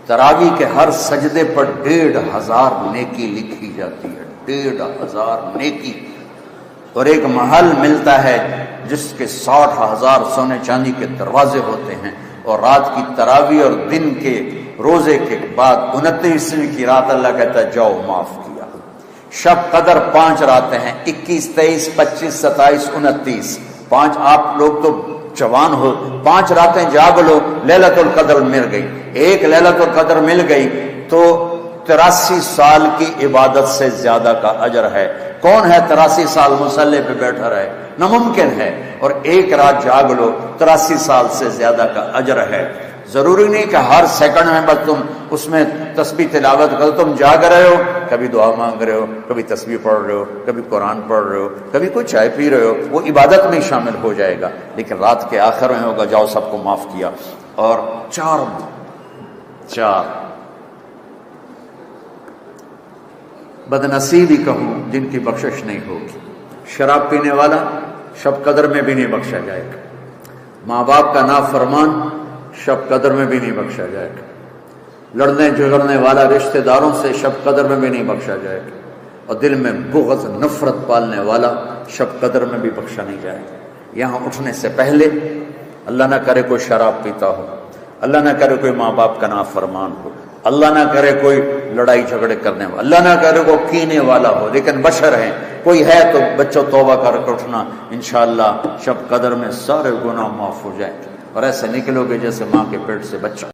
تراوی کے ہر سجدے پر 1500 نیکی لکھی جاتی ہے، 1500 نیکی۔ اور ایک محل ملتا ہے جس کے 60,000 سونے چاندی کے دروازے ہوتے ہیں، اور رات کی تراوی اور دن کے روزے کے بعد 29ویں کی رات اللہ کہتا ہے جاؤ معاف کیا۔ شب قدر 5 راتیں ہیں، 21، 23، 25، 27، 29۔ 5 آپ لوگ تو جوان ہو، 5 راتیں جاگ لو، لیلۃ القدر مل گئی۔ ایک لیلۃ القدر مل گئی تو 83 سال کی عبادت سے زیادہ کا اجر ہے۔ کون ہے 83 سال مصلی پہ بیٹھا رہے؟ ناممکن ہے۔ اور ایک رات جاگ لو، 83 سال سے زیادہ کا اجر ہے۔ ضروری نہیں کہ ہر سیکنڈ میں بس تم اس میں تسبیح تلاوت کرو، تم جاگ رہے ہو، کبھی دعا مانگ رہے ہو، کبھی تسبیح پڑھ رہے ہو، کبھی قرآن پڑھ رہے ہو، کبھی کوئی چائے پی رہے ہو، وہ عبادت میں شامل ہو جائے گا، لیکن رات کے آخر میں ہوگا جاؤ سب کو معاف کیا۔ اور چار بدنصیبی کہوں جن کی بخشش نہیں ہوگی۔ شراب پینے والا شب قدر میں بھی نہیں بخشا جائے گا، ماں باپ کا نافرمان شب قدر میں بھی نہیں بخشا جائے گا، لڑنے جھگڑنے والا رشتہ داروں سے شب قدر میں بھی نہیں بخشا جائے گا، اور دل میں بغض نفرت پالنے والا شب قدر میں بھی بخشا نہیں جائے گا۔ یہاں اٹھنے سے پہلے اللہ نہ کرے کوئی شراب پیتا ہو، اللہ نہ کرے کوئی ماں باپ کا نافرمان ہو، اللہ نہ کرے کوئی لڑائی جھگڑے کرنے والا، اللہ نہ کرے کوئی کینے والا ہو، لیکن بشر ہیں، کوئی ہے تو بچوں توبہ کر کے اٹھنا، انشاءاللہ شب قدر میں سارے گناہ معاف ہو جائیں گے، اور ایسے نکلو گے جیسے ماں کے پیٹ سے بچہ۔